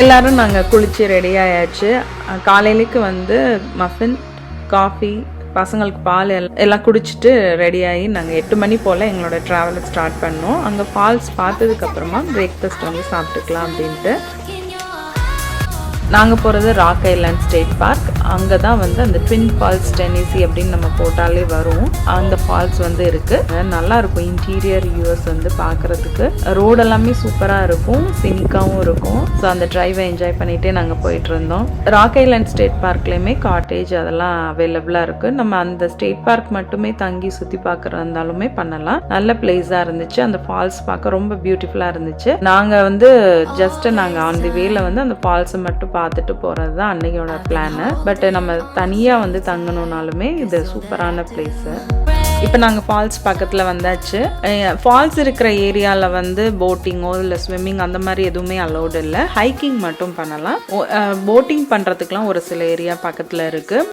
எல்லோரும் நாங்கள் குளித்து ரெடி ஆயாச்சு. காலையிலேக்கு வந்து மஃபின், காஃபி, பசங்களுக்கு பால் எல்லாம் குடிச்சிட்டு ரெடியாகி நாங்கள் 8 மணி போல் எங்களோட ட்ராவலை ஸ்டார்ட் பண்ணோம். அங்கே ஃபால்ஸ் பார்த்ததுக்கப்புறமா பிரேக்ஃபாஸ்ட் வந்து சாப்பிட்டுக்கலாம் அப்படின்ட்டு. நாங்கள் போகிறது ராக் ஐலாண்ட் ஸ்டேட் பார்க். அங்கே தான் வந்து அந்த ட்வின் ஃபால்ஸ் டென்னிசி அப்படின்னு நம்ம போட்டாலே வரும். அந்த ஃபால்ஸ் வந்து இருக்குது. நல்லாயிருக்கும். இன்டீரியர் யூஎஸ் வந்து பார்க்குறதுக்கு ரோடு எல்லாமே சூப்பராக இருக்கும், சினிக்காகவும் இருக்கும். ஸோ அந்த ட்ரைவை என்ஜாய் பண்ணிகிட்டே நாங்கள் போயிட்டு இருந்தோம். ராக் ஐலாண்ட் ஸ்டேட் பார்க்லேயுமே காட்டேஜ் அதெல்லாம் அவைலபிளாக இருக்குது. நம்ம அந்த ஸ்டேட் பார்க் மட்டுமே தங்கி சுற்றி பார்க்குறதா இருந்தாலுமே பண்ணலாம். நல்ல பிளேஸாக இருந்துச்சு. அந்த ஃபால்ஸ் பார்க்க ரொம்ப பியூட்டிஃபுல்லாக இருந்துச்சு. நாங்கள் வந்து நாங்கள் ஆன் தி வேல வந்து அந்த ஃபால்ஸை மட்டும் பார்த்துட்டு போகிறது தான் அன்னையோட பிளானு. பட் நம்ம தனியாக வந்து தங்கணுன்னாலுமே இது சூப்பரான பிளேஸு. இப்போ நாங்கள் ஃபால்ஸ் பக்கத்தில் வந்தாச்சு. ஃபால்ஸ் இருக்கிற ஏரியாவில் வந்து போட்டிங்கோ இல்லை ஸ்விம்மிங் அந்த மாதிரி எதுவுமே அலௌடு இல்லை. ஹைக்கிங் மட்டும் பண்ணலாம். போட்டிங் பண்ணுறதுக்குலாம் ஒரு சில ஏரியா பக்கத்தில் இருக்குது.